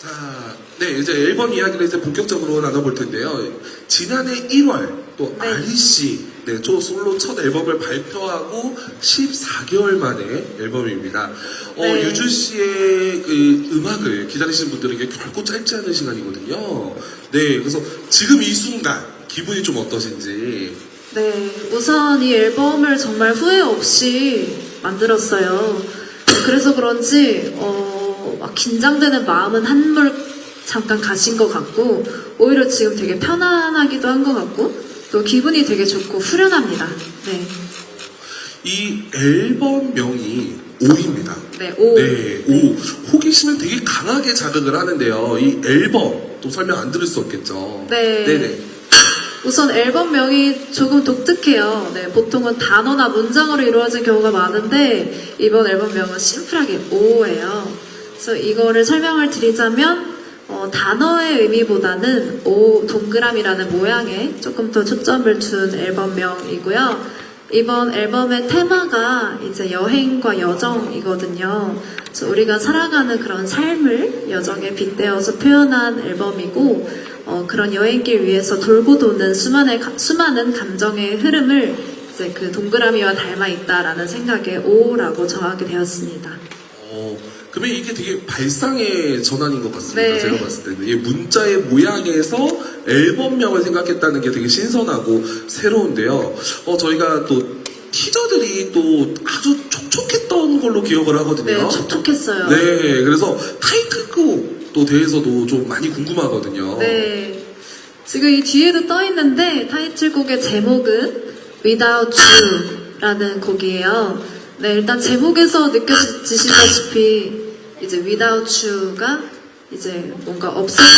자, 네, 이제 앨범 이야기를 이제 본격적으로 나눠볼 텐데요. 지난해 1월 또 네. 아리 씨, 네, 초 솔로 첫 앨범을 발표하고 14개월 만에 앨범입니다. 네. 유주 씨의 그 음악을 기다리시는 분들에게 결코 짧지 않은 시간이거든요. 네, 그래서 지금 이 순간 기분이 좀 어떠신지. 네, 우선 이 앨범을 정말 후회 없이 만들었어요. 그래서 그런지 막 긴장되는 마음은 한물 잠깐 가신 것 같고 오히려 지금 되게 편안하기도 한 것 같고 또 기분이 되게 좋고 후련합니다. 네, 이 앨범명이 오입니다. 네, 오. 네, 오. 호기심을 되게 강하게 자극을 하는데요. 이 앨범 또 설명 안 들을 수 없겠죠. 네. 네네. 우선 앨범명이 조금 독특해요. 네, 보통은 단어나 문장으로 이루어진 경우가 많은데 이번 앨범명은 심플하게 오예요. 그래서 이거를 설명을 드리자면 단어의 의미보다는 오 동그라미라는 모양에 조금 더 초점을 둔 앨범명이고요. 이번 앨범의 테마가 이제 여행과 여정이거든요. 그래서 우리가 살아가는 그런 삶을 여정에 빗대어서 표현한 앨범이고 그런 여행길 위에서 돌고 도는 수많은 감정의 흐름을 이제 그 동그라미와 닮아 있다라는 생각에 오라고 정하게 되었습니다. 그러면 이게 되게 발상의 전환인 것 같습니다. 네. 제가 봤을 때는. 이 문자의 모양에서 앨범명을 생각했다는 게 되게 신선하고 새로운데요. 저희가 또 티저들이 또 아주 촉촉했던 걸로 기억을 하거든요. 네, 촉촉했어요. 네, 그래서 타이틀곡 또 대해서도 좀 많이 궁금하거든요. 네. 지금 이 뒤에도 떠 있는데 타이틀곡의 제목은 Without You라는 곡이에요. 네, 일단 제목에서 느껴지시다시피 이제 Without You가 이제 뭔가 없어지는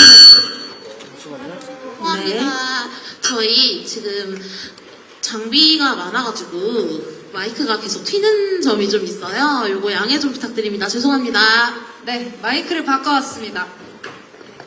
죄송합니다. 저희 지금 장비가 많아가지고 마이크가 계속 튀는 점이 좀 있어요. 요거 양해 좀 부탁드립니다. 죄송합니다. 네, 마이크를 바꿔왔습니다.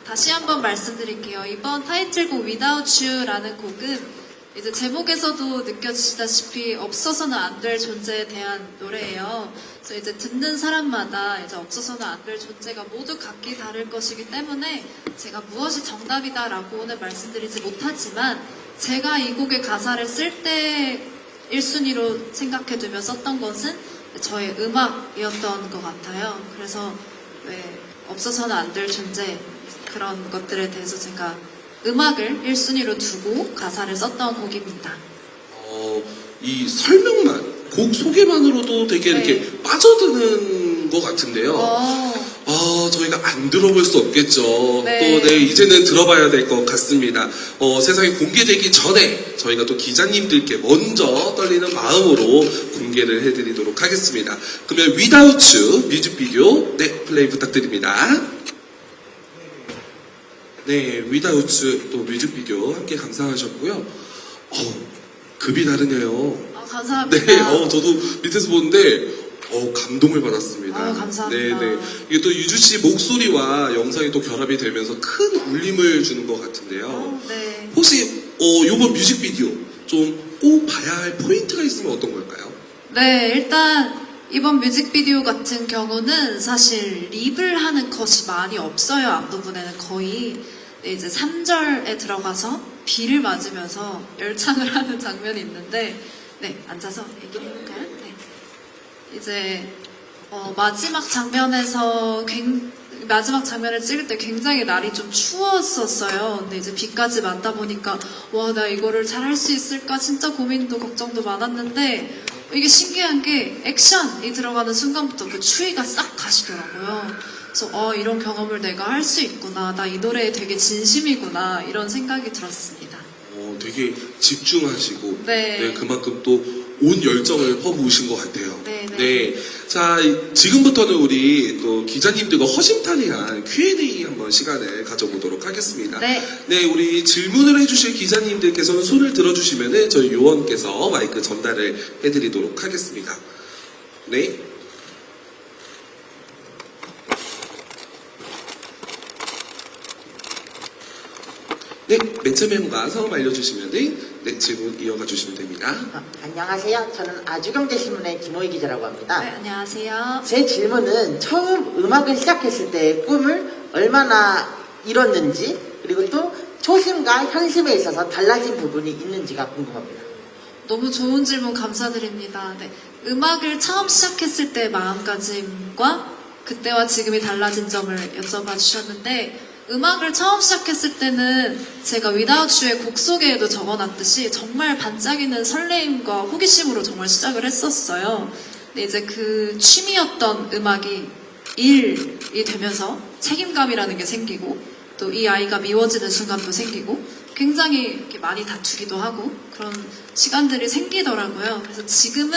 다시 한번 말씀드릴게요. 이번 타이틀곡 Without You라는 곡은 이제 제목에서도 느껴지시다시피 없어서는 안 될 존재에 대한 노래예요. 그래서 이제 듣는 사람마다 이제 없어서는 안 될 존재가 모두 각기 다를 것이기 때문에 제가 무엇이 정답이다라고는 말씀드리지 못하지만 제가 이 곡의 가사를 쓸 때 1순위로 생각해두며 썼던 것은 저의 음악이었던 것 같아요. 그래서 없어서는 안 될 존재 그런 것들에 대해서 제가 음악을 1순위로 두고 가사를 썼던 곡입니다. 이 설명만, 곡 소개만으로도 되게 네. 이렇게 빠져드는 것 같은데요. 저희가 안 들어볼 수 없겠죠. 네. 또, 이제는 들어봐야 될 것 같습니다. 세상에 공개되기 전에 저희가 또 기자님들께 먼저 떨리는 마음으로 공개를 해드리도록 하겠습니다. 그러면 Without You 뮤직비디오, 플레이 부탁드립니다. 네, Without You 또 뮤직비디오 함께 감상하셨고요. 급이 다르네요. 감사합니다. 네, 저도 밑에서 보는데, 감동을 받았습니다. 감사합니다. 네. 이게 또 유주 씨 목소리와 영상이 또 결합이 되면서 큰 울림을 주는 것 같은데요. 네. 혹시, 요번 뮤직비디오 좀 꼭 봐야 할 포인트가 있으면 어떤 걸까요? 네, 일단 이번 뮤직비디오 같은 경우는 사실 립을 하는 컷이 많이 없어요. 앞부분에는 거의. 네, 이제 3절에 들어가서 비를 맞으면서 열창을 하는 장면이 있는데 앉아서 얘기를 해볼까요? 네. 이제 마지막 장면을 찍을 때 굉장히 날이 좀 추웠었어요. 근데 이제 비까지 맞다 보니까 와, 나 이거를 잘 할 수 있을까 진짜 고민도 걱정도 많았는데 이게 신기한 게 액션이 들어가는 순간부터 그 추위가 싹 가시더라고요. 그래서 이런 경험을 내가 할 수 있구나. 나 이 노래에 되게 진심이구나. 이런 생각이 들었습니다. 되게 집중하시고, 네. 그만큼 또 온 열정을 퍼부으신 것 같아요. 네. 자, 지금부터는 우리 또 기자님들과 허심탄회한 Q&A 한번 시간을 가져보도록 하겠습니다. 네. 우리 질문을 해주실 기자님들께서는 손을 들어주시면은 저희 요원께서 마이크 전달을 해드리도록 하겠습니다. 네. 네, 매체명과 성함 알려주시면은 질문 이어가 주시면 됩니다. 안녕하세요. 저는 아주경제신문의 김호희 기자라고 합니다. 네, 안녕하세요. 제 질문은 처음 음악을 시작했을 때의 꿈을 얼마나 이뤘는지 그리고 또 초심과 현실에 있어서 달라진 부분이 있는지가 궁금합니다. 너무 좋은 질문 감사드립니다. 네. 음악을 처음 시작했을 때 마음가짐과 그때와 지금이 달라진 점을 여쭤봐 주셨는데, 음악을 처음 시작했을 때는 제가 Without You의 곡 소개에도 적어놨듯이 정말 반짝이는 설레임과 호기심으로 정말 시작을 했었어요. 근데 이제 그 취미였던 음악이 일이 되면서 책임감이라는 게 생기고, 또 이 아이가 미워지는 순간도 생기고, 굉장히 이렇게 많이 다투기도 하고 그런 시간들이 생기더라고요. 그래서 지금은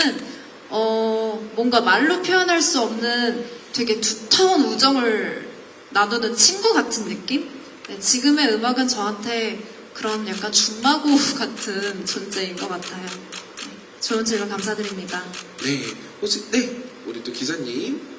뭔가 말로 표현할 수 없는 되게 두터운 우정을 나누는 친구 같은 느낌? 네, 지금의 음악은 저한테 그런 약간 중마고 같은 존재인 것 같아요. 네, 좋은 질문 감사드립니다. 네, 혹시 네, 우리 또 기자님.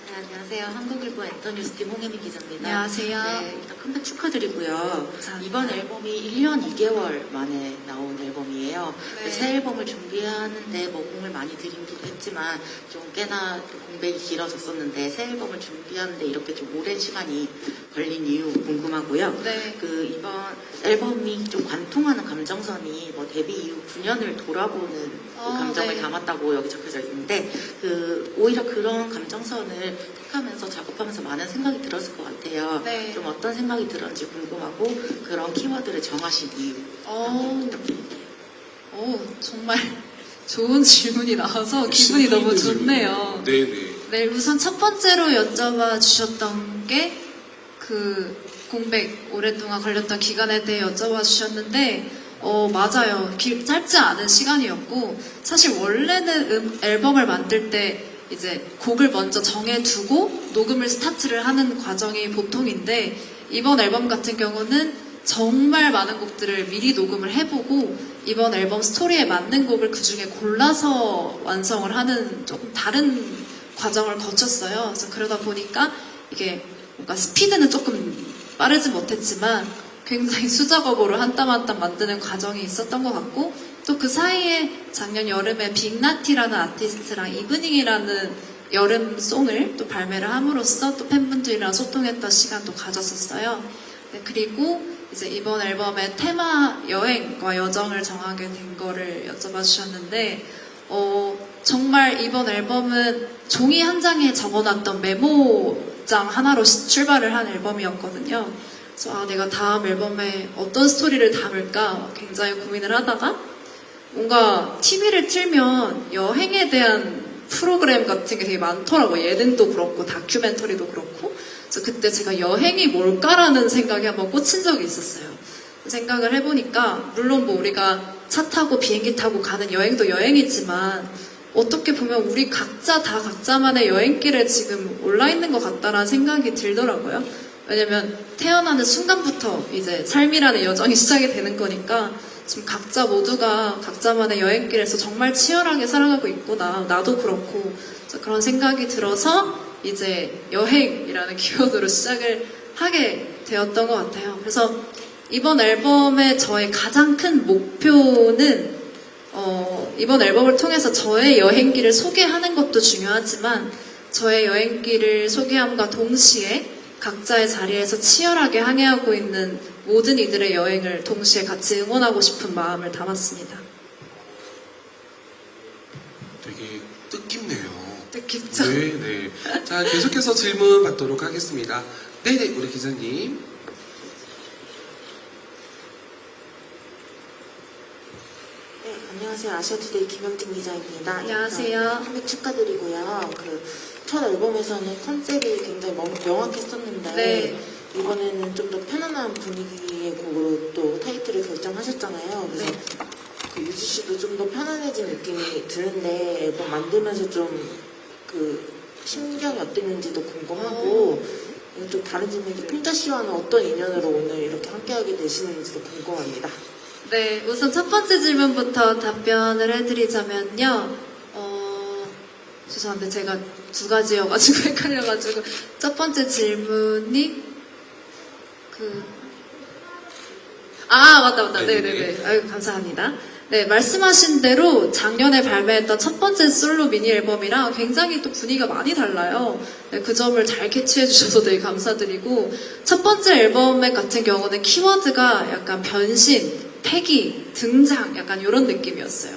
네, 안녕하세요. 한국일보 엔터뉴스팀 홍혜민 기자입니다. 안녕하세요. 네, 일단 컴백 축하드리고요. 감사합니다. 이번 앨범이 1년 2개월 만에 나온 앨범이에요. 네. 새 앨범을 준비하는데 뭐 공을 많이 들이기도 했지만 좀 꽤나 공백이 길어졌었는데 새 앨범을 준비하는데 이렇게 좀 오랜 시간이 걸린 이유 궁금하고요. 네. 그 이번 앨범이 좀 관통하는 감정선이 뭐 데뷔 이후 9년을 돌아보는 그 감정을 네. 담았다고 여기 적혀져 있는데 그 오히려 그런 감정선을 택하면서 작업하면서 많은 생각이 들었을 것 같아요. 네. 좀 어떤 생각이 들었는지 궁금하고 그런 키워드를 정하신 이유 부탁드릴게요. 정말 좋은 질문이 나와서 기분이 너무 좋네요. 네네. 네, 우선 첫 번째로 여쭤봐 주셨던 게 그 공백 오랫동안 걸렸던 기간에 대해 여쭤봐 주셨는데, 맞아요. 짧지 않은 시간이었고, 사실 원래는 앨범을 만들 때 이제 곡을 먼저 정해두고 녹음을 스타트를 하는 과정이 보통인데, 이번 앨범 같은 경우는 정말 많은 곡들을 미리 녹음을 해보고 이번 앨범 스토리에 맞는 곡을 그 중에 골라서 완성을 하는 조금 다른 과정을 거쳤어요. 그래서 그러다 보니까 이게 뭔가 스피드는 조금 빠르지 못했지만 굉장히 수작업으로 한 땀 한 땀 만드는 과정이 있었던 것 같고, 또 그 사이에 작년 여름에 빅나티라는 아티스트랑 이브닝이라는 여름송을 또 발매를 함으로써 또 팬분들이랑 소통했던 시간도 가졌었어요. 네, 그리고 이제 이번 앨범의 테마 여행과 여정을 정하게 된 거를 여쭤봐 주셨는데, 정말 이번 앨범은 종이 한 장에 적어놨던 메모장 하나로 출발을 한 앨범이었거든요. 그래서 내가 다음 앨범에 어떤 스토리를 담을까 굉장히 고민을 하다가, 뭔가 TV를 틀면 여행에 대한 프로그램 같은 게 되게 많더라고요. 예능도 그렇고 다큐멘터리도 그렇고. 그래서 그때 제가 여행이 뭘까라는 생각에 한번 꽂힌 적이 있었어요. 생각을 해보니까 물론 뭐 우리가 차 타고 비행기 타고 가는 여행도 여행이지만 어떻게 보면 우리 각자 다 각자만의 여행길에 지금 올라 있는 것 같다라는 생각이 들더라고요. 왜냐면 태어나는 순간부터 이제 삶이라는 여정이 시작이 되는 거니까 지금 각자 모두가 각자만의 여행길에서 정말 치열하게 살아가고 있구나. 나도 그렇고. 그래서 그런 생각이 들어서 이제 여행이라는 키워드로 시작을 하게 되었던 것 같아요. 그래서 이번 앨범의 저의 가장 큰 목표는 이번 앨범을 통해서 저의 여행길을 소개하는 것도 중요하지만 저의 여행길을 소개함과 동시에 각자의 자리에서 치열하게 항해하고 있는 모든 이들의 여행을 동시에 같이 응원하고 싶은 마음을 담았습니다. 되게 뜻깊네요. 뜻깊죠? 네네. 자, 계속해서 질문 받도록 하겠습니다. 네네, 우리 기자님. 네, 안녕하세요. 아시아투데이 김영진 기자입니다. 안녕하세요. 컴백 축하드리고요. 첫 앨범에서는 컨셉이 굉장히 명확했었는데 네. 이번에는 좀 더 편안한 분위기의 곡으로 또 타이틀을 결정하셨잖아요. 그래서 네. 그 유지 씨도 좀 더 편안해진 느낌이 드는데 앨범 만들면서 좀 그 심경이 어땠는지도 궁금하고 좀 다른 질문인데 핀타 씨와는 어떤 인연으로 오늘 이렇게 함께하게 되시는지도 궁금합니다. 네, 우선 첫 번째 질문부터 답변을 해드리자면요. 죄송한데 제가 두 가지여가지고 헷갈려가지고 첫 번째 질문이 맞다. 네네네. 네네네. 아유, 감사합니다. 네, 말씀하신 대로 작년에 발매했던 첫 번째 솔로 미니 앨범이랑 굉장히 또 분위기가 많이 달라요. 네, 그 점을 잘 캐치해 주셔서 되게 감사드리고, 첫 번째 앨범 같은 경우는 키워드가 약간 변신, 패기, 등장, 약간 이런 느낌이었어요.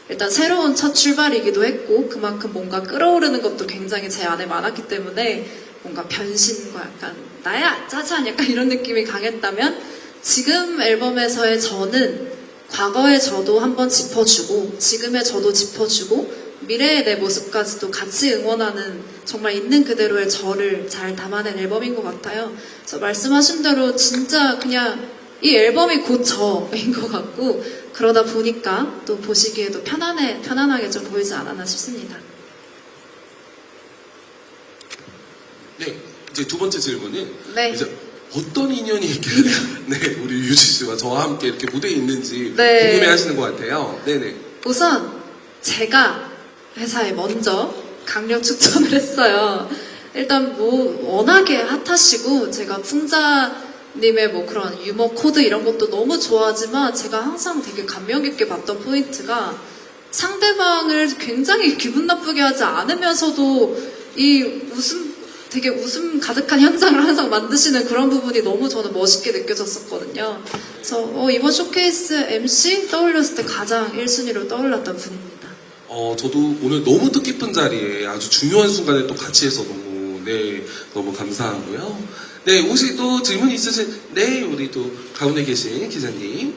일단 새로운 첫 출발이기도 했고, 그만큼 뭔가 끌어오르는 것도 굉장히 제 안에 많았기 때문에 뭔가 변신과 약간 나야 짜잔 약간 이런 느낌이 강했다면, 지금 앨범에서의 저는 과거의 저도 한번 짚어주고, 지금의 저도 짚어주고, 미래의 내 모습까지도 같이 응원하는 정말 있는 그대로의 저를 잘 담아낸 앨범인 것 같아요. 그래서 말씀하신 대로 진짜 그냥 이 앨범이 곧 저인 것 같고, 그러다 보니까 또 보시기에도 편안하게 좀 보이지 않았나 싶습니다. 네, 이제 두 번째 질문은 네. 이제 어떤 인연이 있길래 네, 우리 유지 씨와 저와 함께 이렇게 무대에 있는지 네. 궁금해하시는 것 같아요. 네네. 우선 제가 회사에 먼저 강력 추천을 했어요. 일단 뭐 워낙에 핫하시고 제가 풍자님의 뭐 그런 유머 코드 이런 것도 너무 좋아하지만 제가 항상 되게 감명 깊게 봤던 포인트가 상대방을 굉장히 기분 나쁘게 하지 않으면서도 이 되게 웃음 가득한 현장을 항상 만드시는 그런 부분이 너무 저는 멋있게 느껴졌었거든요. 그래서 이번 쇼케이스 MC 떠올렸을 때 가장 1순위로 떠올랐던 분입니다. 저도 오늘 너무 뜻깊은 자리에 아주 중요한 순간에 또 같이 해서 너무 감사하고요. 네, 혹시 또 질문 있으신, 네, 우리 또 가운데 계신 기자님.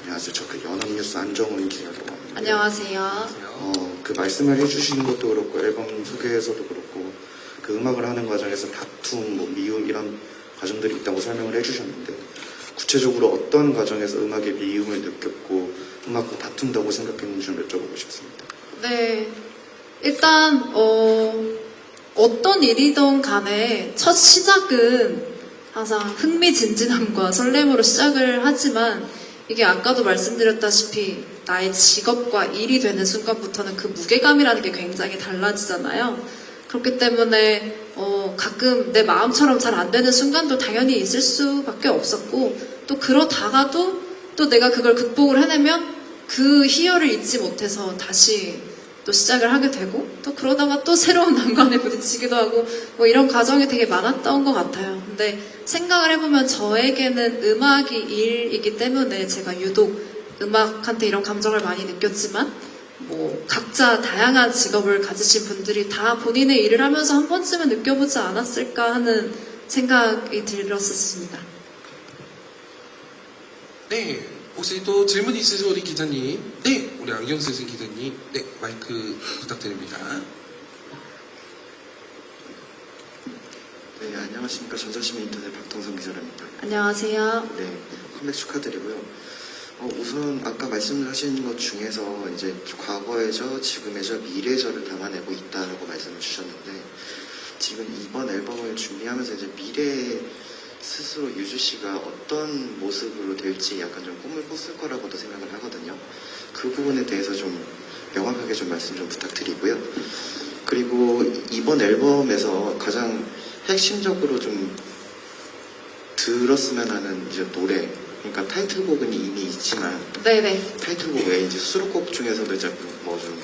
안녕하세요. 저 그 연합뉴스 안정훈 기자라고 합니다. 안녕하세요. 그 말씀을 해주시는 것도 그렇고 앨범 소개에서도 그렇고 그 음악을 하는 과정에서 다툼, 뭐 미움 이런 과정들이 있다고 설명을 해주셨는데 구체적으로 어떤 과정에서 음악의 미움을 느꼈고 음악과 다툰다고 생각했는지 좀 여쭤보고 싶습니다. 네, 일단 어떤 일이든 간에 첫 시작은 항상 흥미진진함과 설렘으로 시작을 하지만 이게 아까도 말씀드렸다시피 나의 직업과 일이 되는 순간부터는 그 무게감이라는 게 굉장히 달라지잖아요. 그렇기 때문에 가끔 내 마음처럼 잘 안 되는 순간도 당연히 있을 수밖에 없었고, 또 그러다가도 또 내가 그걸 극복을 해내면 그 희열을 잊지 못해서 다시 또 시작을 하게 되고, 또 그러다가 또 새로운 난관에 부딪히기도 하고, 뭐 이런 과정이 되게 많았던 것 같아요. 근데 생각을 해보면 저에게는 음악이 일이기 때문에 제가 유독 음악한테 이런 감정을 많이 느꼈지만, 뭐 각자 다양한 직업을 가지신 분들이 다 본인의 일을 하면서 한 번쯤은 느껴보지 않았을까 하는 생각이 들었었습니다. 네, 혹시 또 질문 있으신 우리 기자님. 네, 우리 안경 쓰신 기자님. 네, 마이크 부탁드립니다. 네, 안녕하십니까. 전자신문 인터넷 박동성 기자랍니다. 안녕하세요. 네, 컴백 축하드리고요. 우선 아까 말씀하신 것 중에서 이제 과거의 저, 지금의 저, 미래의 저를 담아내고 있다라고 말씀을 주셨는데 지금 이번 앨범을 준비하면서 이제 미래 스스로 유주 씨가 어떤 모습으로 될지 약간 좀 꿈을 꿨을 거라고도 생각을 하거든요. 그 부분에 대해서 좀 명확하게 좀 말씀 좀 부탁드리고요. 그리고 이번 앨범에서 가장 핵심적으로 좀 들었으면 하는 이제 노래, 그러니까 타이틀곡은 이미 있지만 네네. 타이틀곡 외에 이제 수록곡 중에서도 이제 뭐 좀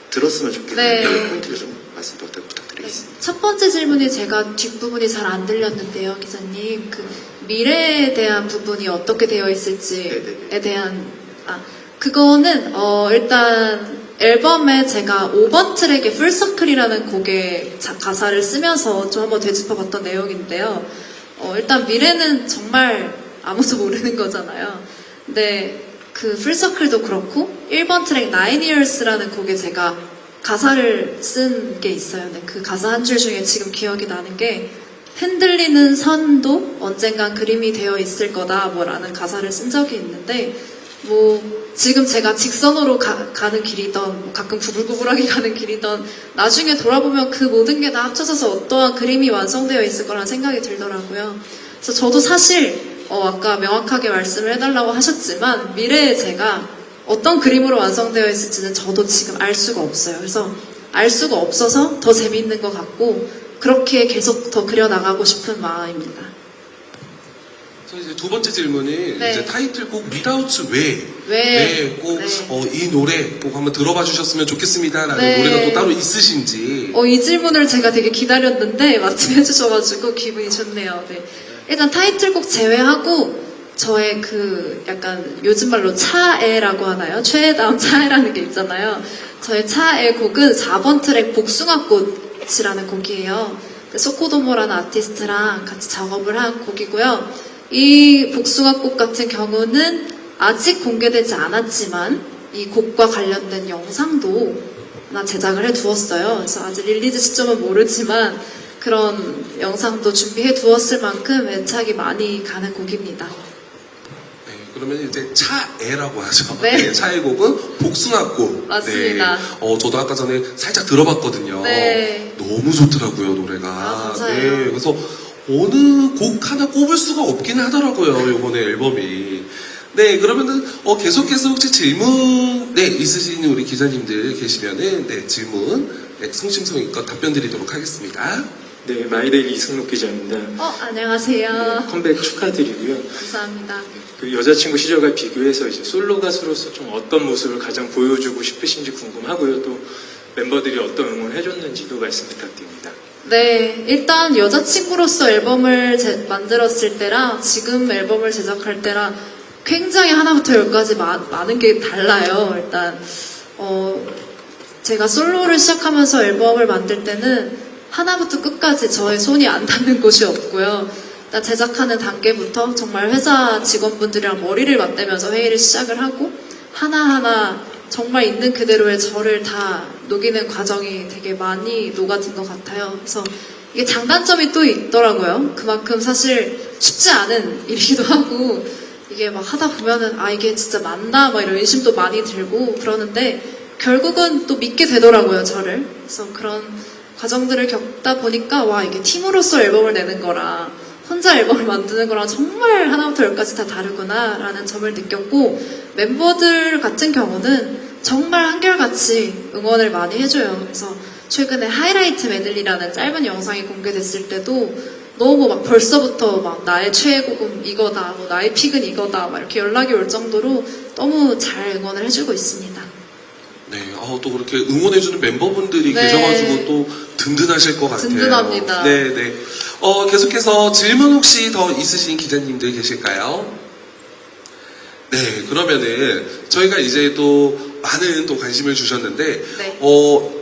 들었으면 좋겠는 네. 포인트를 좀 말씀 부탁드리겠습니다. 첫 번째 질문이 제가 뒷부분이 잘 안 들렸는데요, 기자님. 그 미래에 대한 부분이 어떻게 되어 있을지에 네네네. 대한, 그거는, 일단, 앨범에 제가 5번 트랙의 풀서클이라는 곡의 가사를 쓰면서 좀 한번 되짚어봤던 내용인데요. 일단 미래는 정말 아무도 모르는 거잖아요. 근데 그 풀서클도 그렇고 1번 트랙 9 Years라는 곡에 제가 가사를 쓴 게 있어요. 근데 그 가사 한 줄 중에 지금 기억이 나는 게 흔들리는 선도 언젠간 그림이 되어 있을 거다 뭐라는 가사를 쓴 적이 있는데, 뭐 지금 제가 직선으로 가는 길이던 뭐 가끔 구불구불하게 가는 길이던 나중에 돌아보면 그 모든 게 다 합쳐져서 어떠한 그림이 완성되어 있을 거라는 생각이 들더라고요. 그래서 저도 사실 아까 명확하게 말씀을 해달라고 하셨지만 미래에 제가 어떤 그림으로 완성되어 있을지는 저도 지금 알 수가 없어요. 그래서 알 수가 없어서 더 재미있는 것 같고 그렇게 계속 더 그려나가고 싶은 마음입니다. 그래서 이제 두 번째 질문은 네. 이제 타이틀곡 Without 왜? 왜? 꼭 네. 이 노래 꼭 한번 들어봐 주셨으면 좋겠습니다라는 네. 노래가 또 따로 있으신지. 이 질문을 제가 되게 기다렸는데 마침 해주셔가지고 기분이 좋네요. 네. 일단 타이틀곡 제외하고 저의 그 약간 요즘 말로 차애라고 하나요? 최애다운 차애라는 게 있잖아요. 저의 차애 곡은 4번 트랙 복숭아꽃이라는 곡이에요. 소코도모라는 아티스트랑 같이 작업을 한 곡이고요. 이 복숭아꽃 같은 경우는 아직 공개되지 않았지만 이 곡과 관련된 영상도 나 제작을 해두었어요. 그래서 아직 릴리즈 시점은 모르지만 그런 영상도 준비해 두었을 만큼 애착이 많이 가는 곡입니다. 네, 그러면 이제 차애라고 하죠. 네. 차애 곡은 복숭아꽃. 맞습니다. 네. 저도 아까 전에 살짝 들어봤거든요. 네. 너무 좋더라고요, 노래가. 감사해요. 네, 그래서 어느 곡 하나 꼽을 수가 없긴 하더라고요, 이번에 앨범이. 네, 그러면은 계속해서 혹시 질문 있으신 우리 기자님들 계시면은 질문 성심성의껏 답변 드리도록 하겠습니다. 네, 마이데일리 이승록 기자입니다. 안녕하세요. 컴백 축하드리고요. 감사합니다. 그 여자친구 시절과 비교해서 이제 솔로 가수로서 좀 어떤 모습을 가장 보여주고 싶으신지 궁금하고요. 또 멤버들이 어떤 응원을 해줬는지도 말씀 부탁드립니다. 네, 일단 여자친구로서 앨범을 만들었을 때랑 지금 앨범을 제작할 때랑 굉장히 하나부터 열까지 많은 게 달라요. 일단 제가 솔로를 시작하면서 앨범을 만들 때는 하나부터 끝까지 저의 손이 안 닿는 곳이 없고요. 일단 제작하는 단계부터 정말 회사 직원분들이랑 머리를 맞대면서 회의를 시작을 하고 하나하나 정말 있는 그대로의 저를 다 녹이는 과정이 되게 많이 녹아든 것 같아요. 그래서 이게 장단점이 또 있더라고요. 그만큼 사실 쉽지 않은 일이기도 하고 이게 막 하다 보면은 이게 진짜 맞나 막 이런 의심도 많이 들고 그러는데 결국은 또 믿게 되더라고요, 저를. 그래서 그런 과정들을 겪다 보니까 이게 팀으로서 앨범을 내는 거랑 혼자 앨범을 만드는 거랑 정말 하나부터 열까지 다 다르구나라는 점을 느꼈고 멤버들 같은 경우는 정말 한결같이 응원을 많이 해줘요. 그래서 최근에 하이라이트 메들리라는 짧은 영상이 공개됐을 때도 너무 막 벌써부터 막 나의 최애곡은 이거다, 나의 픽은 이거다 막 이렇게 연락이 올 정도로 너무 잘 응원을 해주고 있습니다. 네, 또 그렇게 응원해주는 멤버분들이 네. 계셔가지고 또 든든하실 것 같아요. 든든합니다. 네. 계속해서 질문 혹시 더 있으신 기자님들 계실까요? 네, 그러면은 저희가 이제 또 많은 또 관심을 주셨는데, 네.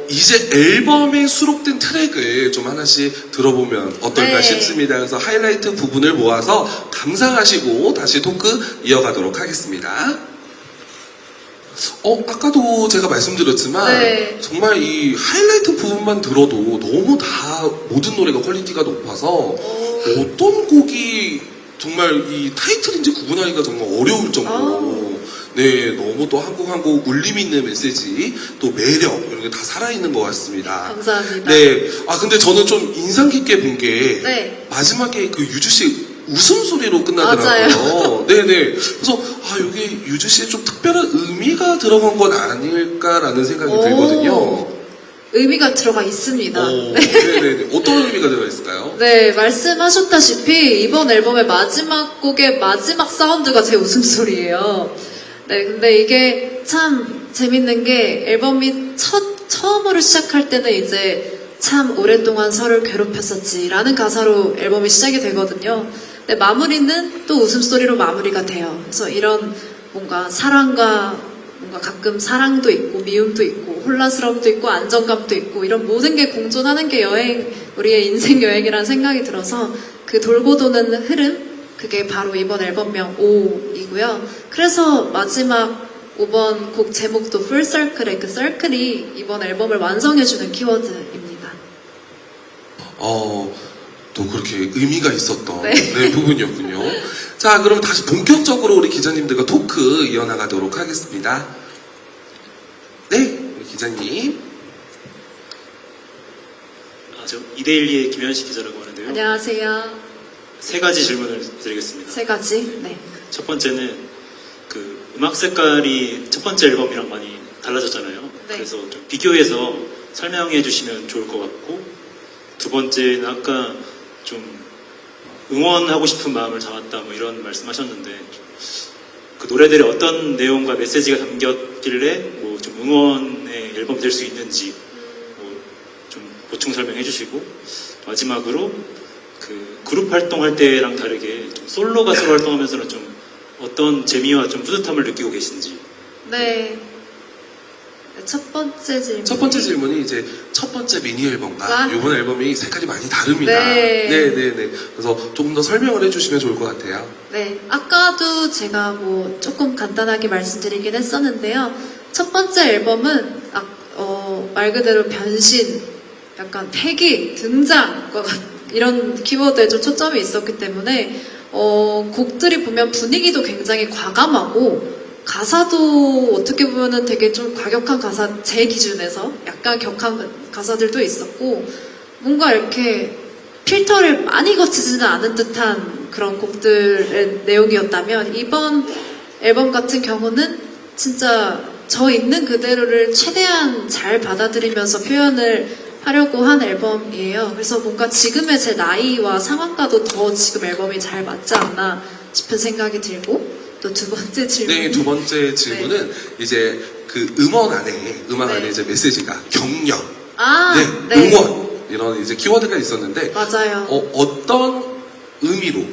이제 앨범에 수록된 트랙을 좀 하나씩 들어보면 어떨까 네. 싶습니다. 그래서 하이라이트 부분을 모아서 감상하시고 다시 토크 이어가도록 하겠습니다. 아까도 제가 말씀드렸지만 네. 정말 이 하이라이트 부분만 들어도 너무 다 모든 노래가 퀄리티가 높아서 어떤 곡이 정말 이 타이틀인지 구분하기가 정말 어려울 정도로 네, 너무 또 한 곡 한 곡 울림 있는 메시지 또 매력 이런 게 다 살아있는 것 같습니다. 감사합니다. 네, 근데 저는 좀 인상 깊게 본 게 네. 마지막에 그 유주 씨 웃음소리로 끝나더라고요. 맞아요. 네네. 그래서 여기 유주 씨의 좀 특별한 의미가 들어간 건 아닐까라는 생각이 들거든요. 의미가 들어가 있습니다. 네네네. 어떤 의미가 들어가 있을까요? 네, 말씀하셨다시피 이번 앨범의 마지막 곡의 마지막 사운드가 제 웃음소리예요. 네, 근데 이게 참 재밌는 게 앨범이 처음으로 시작할 때는 이제 참 오랫동안 서로를 괴롭혔었지라는 가사로 앨범이 시작이 되거든요. 근데 마무리는 또 웃음소리로 마무리가 돼요. 그래서 이런 뭔가 사랑과 뭔가 가끔 사랑도 있고 미움도 있고 혼란스러움도 있고 안정감도 있고 이런 모든 게 공존하는 게 우리의 인생 여행이라는 생각이 들어서 그 돌고 도는 흐름 그게 바로 이번 앨범명 5이고요. 그래서 마지막 5번 곡 제목도 풀 서클의 그 서클이 이번 앨범을 완성해주는 키워드입니다. 또 그렇게 의미가 있었던 네. 부분이었군요. 자, 그럼 다시 본격적으로 우리 기자님들과 토크 이어나가도록 하겠습니다. 네, 우리 기자님. 저 이데일리의 김현식 기자라고 하는데요. 안녕하세요. 세 가지 질문을 드리겠습니다. 세 가지. 네. 첫 번째는 그 음악 색깔이 첫 번째 앨범이랑 많이 달라졌잖아요. 네. 그래서 좀 비교해서 설명해 주시면 좋을 것 같고, 두 번째는 아까 좀 응원하고 싶은 마음을 담았다 뭐 이런 말씀하셨는데 그 노래들의 어떤 내용과 메시지가 담겼길래 뭐 좀 응원의 앨범이 될 수 있는지 뭐 좀 보충 설명해 주시고 마지막으로 그 그룹 활동할 때랑 다르게 좀 솔로 가수로 활동하면서는 좀 어떤 재미와 좀 뿌듯함을 느끼고 계신지. 네. 첫 번째 질문. 첫 번째 질문이 이제 첫 번째 미니 앨범과 아. 이번 앨범이 색깔이 많이 다릅니다. 네. 네. 그래서 조금 더 설명을 해주시면 좋을 것 같아요. 네, 아까도 제가 뭐 조금 간단하게 말씀드리긴 했었는데요. 첫 번째 앨범은 말 그대로 변신, 약간 패기, 등장, 이런 키워드에 좀 초점이 있었기 때문에 곡들이 보면 분위기도 굉장히 과감하고 가사도 어떻게 보면은 되게 좀 과격한 가사, 제 기준에서 약간 격한 가사들도 있었고 뭔가 이렇게 필터를 많이 거치지는 않은 듯한 그런 곡들의 내용이었다면 이번 앨범 같은 경우는 진짜 저 있는 그대로를 최대한 잘 받아들이면서 표현을 하려고 한 앨범이에요. 그래서 뭔가 지금의 제 나이와 상황과도 더 지금 앨범이 잘 맞지 않나 싶은 생각이 들고 또 두 번째 질문. 네, 두 번째 질문은 이제 그 음악 안에 이제 메시지가 격려, 네. 응원 이런 이제 키워드가 있었는데 맞아요. 어떤 의미로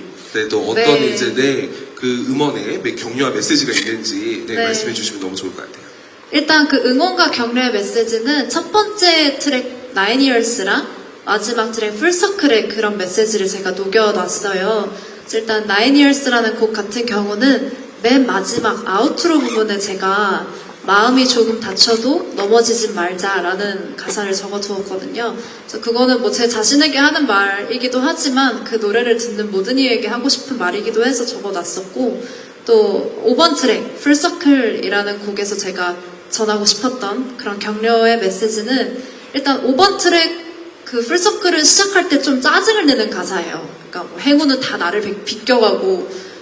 또 어떤 네. 이제 그 음원에 격려와 메시지가 있는지 네. 말씀해 주시면 너무 좋을 것 같아요. 일단 그 응원과 격려의 메시지는 첫 번째 트랙 9years랑 마지막 트랙 풀서클의 그런 메시지를 제가 녹여놨어요. 일단 9years라는 곡 같은 경우는 맨 마지막 아우트로 부분에 제가 마음이 조금 다쳐도 넘어지지 말자라는 가사를 적어두었거든요. 그래서 그거는 뭐 제 자신에게 하는 말이기도 하지만 그 노래를 듣는 모든 이에게 하고 싶은 말이기도 해서 적어놨었고 또 5번 트랙 풀서클이라는 곡에서 제가 전하고 싶었던 그런 격려의 메시지는 일단 5번 트랙 그 풀서클을 시작할 때 좀 짜증을 내는 가사예요. 그러니까 뭐 행운은 다 나를 비껴가고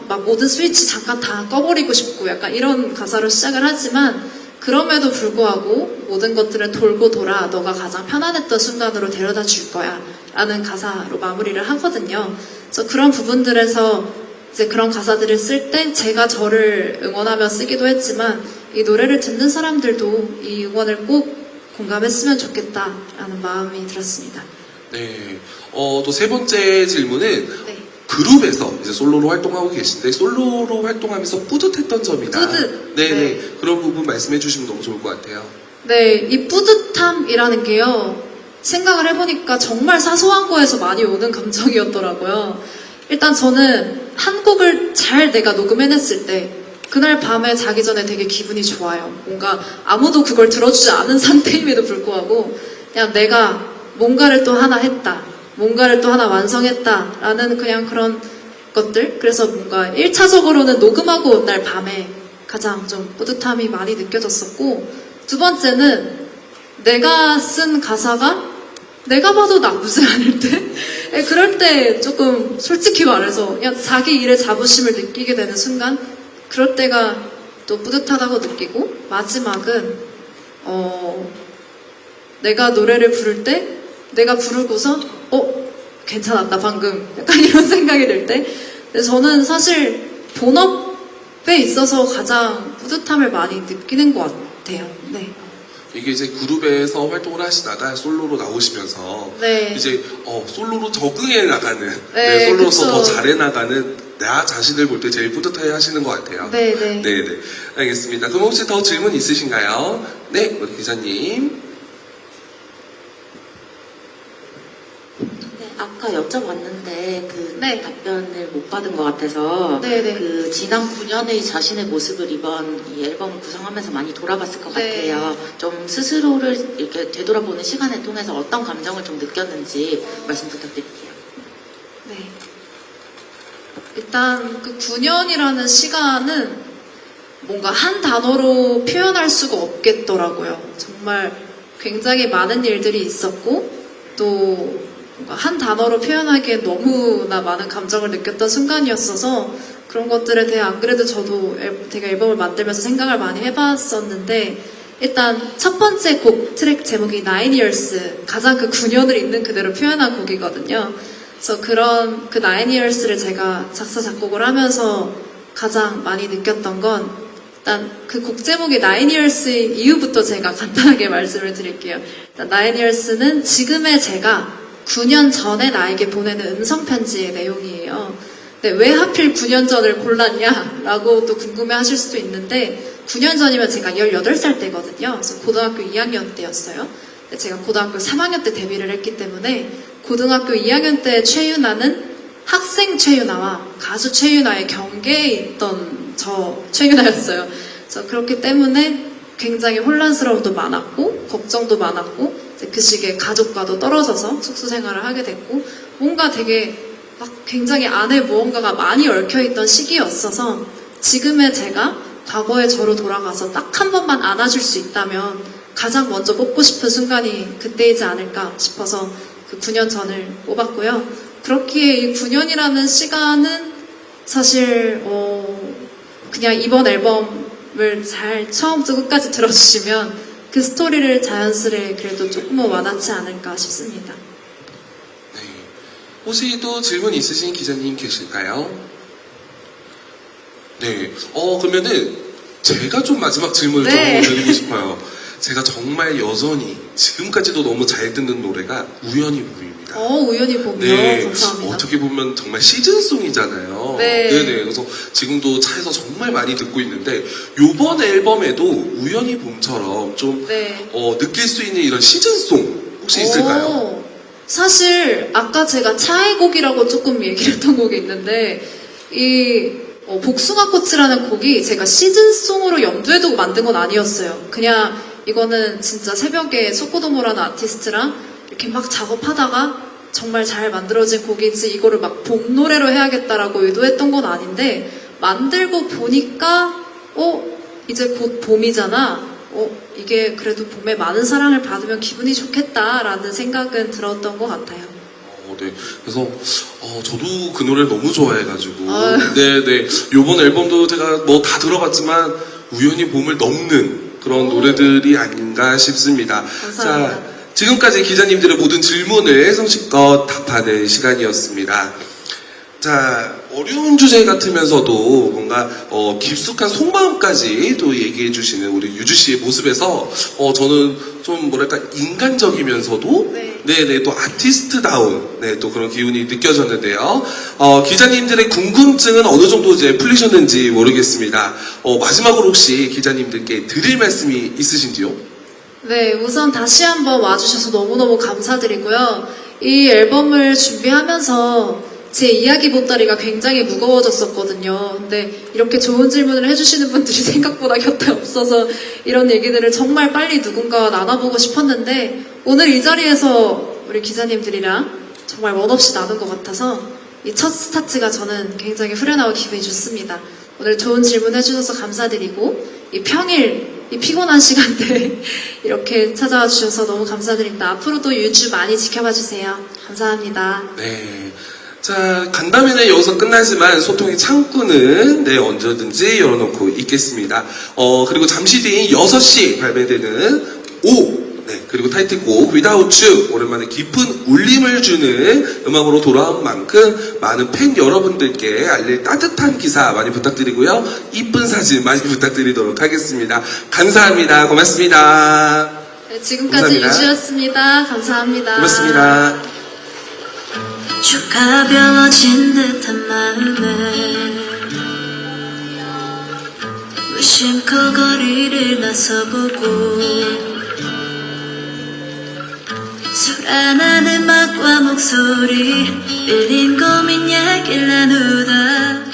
막 모든 스위치 잠깐 다 꺼버리고 싶고 약간 이런 가사로 시작을 하지만 그럼에도 불구하고 모든 것들은 돌고 돌아 너가 가장 편안했던 순간으로 데려다 줄 거야 라는 가사로 마무리를 하거든요. 그래서 그런 부분들에서 이제 그런 가사들을 쓸 때 제가 저를 응원하며 쓰기도 했지만 이 노래를 듣는 사람들도 이 응원을 꼭 공감했으면 좋겠다라는 마음이 들었습니다. 네. 또 세 번째 질문은 네. 그룹에서 이제 솔로로 활동하고 계신데 솔로로 활동하면서 뿌듯했던 점이나 뿌듯. 네네. 네. 그런 부분 말씀해 주시면 너무 좋을 것 같아요. 네, 이 뿌듯함이라는 게요, 생각을 해보니까 정말 사소한 거에서 많이 오는 감정이었더라고요. 일단 저는 한 곡을 잘 내가 녹음해냈을 때, 그날 밤에 자기 전에 되게 기분이 좋아요. 뭔가 아무도 그걸 들어주지 않은 상태임에도 불구하고, 그냥 내가 뭔가를 또 하나 했다. 뭔가를 또 하나 완성했다. 라는 그냥 그런 것들. 그래서 뭔가 1차적으로는 녹음하고 온 날 밤에 가장 좀 뿌듯함이 많이 느껴졌었고, 두 번째는 내가 쓴 가사가 내가 봐도 나쁘지 않을 때 그럴 때 조금 솔직히 말해서 그냥 자기 일에 자부심을 느끼게 되는 순간 그럴 때가 또 뿌듯하다고 느끼고 마지막은 내가 노래를 부를 때 내가 부르고서 괜찮았다 방금 약간 이런 생각이 들 때 저는 사실 본업에 있어서 가장 뿌듯함을 많이 느끼는 것 같아요. 네. 이게 이제 그룹에서 활동을 하시다가 솔로로 나오시면서 네. 이제 솔로로 적응해 나가는 네, 솔로로서 그쵸. 더 잘해 나가는 나 자신을 볼 때 제일 뿌듯해 하시는 것 같아요. 네. 네네. 알겠습니다. 그럼 혹시 더 질문 있으신가요? 네, 우리 기자님. 네, 아까 여쭤봤는데 그 네. 답변을 못 받은 것 같아서 네네. 그 지난 9년의 자신의 모습을 이번 이 앨범을 구성하면서 많이 돌아봤을 것 네. 같아요. 좀 스스로를 이렇게 되돌아보는 시간을 통해서 어떤 감정을 좀 느꼈는지 말씀 부탁드릴게요. 네. 일단 그 9년이라는 시간은 뭔가 한 단어로 표현할 수가 없겠더라고요. 정말 굉장히 많은 일들이 있었고 또 뭔가 한 단어로 표현하기엔 너무나 많은 감정을 느꼈던 순간이었어서 그런 것들에 대해 안 그래도 저도 되게 앨범을 만들면서 생각을 많이 해봤었는데 일단 첫 번째 곡 트랙 제목이 9years 가장 그 9년을 있는 그대로 표현한 곡이거든요. 그래서 그런 그 9years를 제가 작사 작곡을 하면서 가장 많이 느꼈던 건 일단 그 곡 제목이 9years인 이유부터 제가 간단하게 말씀을 드릴게요. 일단 9years는 지금의 제가 9년 전에 나에게 보내는 음성 편지의 내용이에요. 근데 왜 하필 9년 전을 골랐냐라고 또 궁금해 하실 수도 있는데 9년 전이면 제가 18살 때거든요. 그래서 고등학교 2학년 때였어요. 근데 제가 고등학교 3학년 때 데뷔를 했기 때문에 고등학교 2학년 때 최유나는 학생 최유나와 가수 최유나의 경계에 있던 저 최유나였어요. 그래서 그렇기 때문에 굉장히 혼란스러움도 많았고 걱정도 많았고 이제 그 시기에 가족과도 떨어져서 숙소 생활을 하게 됐고 뭔가 되게 막 굉장히 안에 무언가가 많이 얽혀있던 시기였어서 지금의 제가 과거의 저로 돌아가서 딱 한 번만 안아줄 수 있다면 가장 먼저 뽑고 싶은 순간이 그때이지 않을까 싶어서 그 9년 전을 뽑았고요. 그렇기에 이 9년이라는 시간은 사실 그냥 이번 앨범을 잘 처음부터 끝까지 들어주시면 그 스토리를 자연스레 그래도 조금은 와닿지 않을까 싶습니다. 네. 혹시 또 질문 있으신 기자님 계실까요? 네. 그러면은 제가 좀 마지막 질문을 네. 좀 드리고 싶어요. 제가 정말 여전히 지금까지도 너무 잘 듣는 노래가 우연히 봄입니다. 우연히 보면 네, 감사합니다. 어떻게 보면 정말 시즌송이잖아요. 네. 네네. 그래서 지금도 차에서 정말 많이 듣고 있는데 요번 앨범에도 우연히 봄처럼 좀 네. 느낄 수 있는 이런 시즌송 혹시 있을까요? 사실 아까 제가 차의 곡이라고 조금 얘기를 했던 곡이 있는데 이 복숭아꽃이라는 곡이 제가 시즌송으로 염두에 두고 만든 건 아니었어요. 그냥 이거는 진짜 새벽에 소코도모라는 아티스트랑 이렇게 막 작업하다가 정말 잘 만들어진 곡이지 이거를 막 봄 노래로 해야겠다라고 의도했던 건 아닌데 만들고 보니까 이제 곧 봄이잖아. 이게 그래도 봄에 많은 사랑을 받으면 기분이 좋겠다라는 생각은 들었던 것 같아요. 네. 그래서 저도 그 노래를 너무 좋아해가지고 아유. 네네. 요번 앨범도 제가 뭐 다 들어봤지만 우연히 봄을 넘는 그런 노래들이 아닌가 싶습니다. 감사합니다. 자, 지금까지 기자님들의 모든 질문을 성실껏 답하는 시간이었습니다. 자, 어려운 주제 같으면서도 뭔가 깊숙한 속마음까지 또 얘기해 주시는 우리 유주 씨의 모습에서 저는 좀 뭐랄까 인간적이면서도 네. 네네 또 아티스트다운 또 그런 기운이 느껴졌는데요. 기자님들의 궁금증은 어느 정도 이제 풀리셨는지 모르겠습니다. 마지막으로 혹시 기자님들께 드릴 말씀이 있으신지요? 네, 우선 다시 한번 와주셔서 너무너무 감사드리고요. 이 앨범을 준비하면서 제 이야기 보따리가 굉장히 무거워졌었거든요. 근데 이렇게 좋은 질문을 해주시는 분들이 생각보다 곁에 없어서 이런 얘기들을 정말 빨리 누군가와 나눠보고 싶었는데 오늘 이 자리에서 우리 기자님들이랑 정말 멋없이 나눈 것 같아서 이 첫 스타트가 저는 굉장히 후련하고 기분이 좋습니다. 오늘 좋은 질문 해주셔서 감사드리고 이 평일 이 피곤한 시간대에 이렇게 찾아와 주셔서 너무 감사드립니다. 앞으로도 유주 많이 지켜봐 주세요. 감사합니다. 네. 자, 간담회는 여기서 끝나지만 소통의 창구는 언제든지 열어놓고 있겠습니다. 그리고 잠시 뒤인 6시 발매되는 그리고 타이틀곡 Without You 오랜만에 깊은 울림을 주는 음악으로 돌아온 만큼 많은 팬 여러분들께 알릴 따뜻한 기사 많이 부탁드리고요. 이쁜 사진 많이 부탁드리도록 하겠습니다. 감사합니다. 고맙습니다. 네, 지금까지 감사합니다. 유주였습니다. 감사합니다. 고맙습니다. 쭉 가벼워진 듯한 마음에 무심코 거리를 나서보고 소란한 음악과 목소리 빌린 고민 얘기를 나누다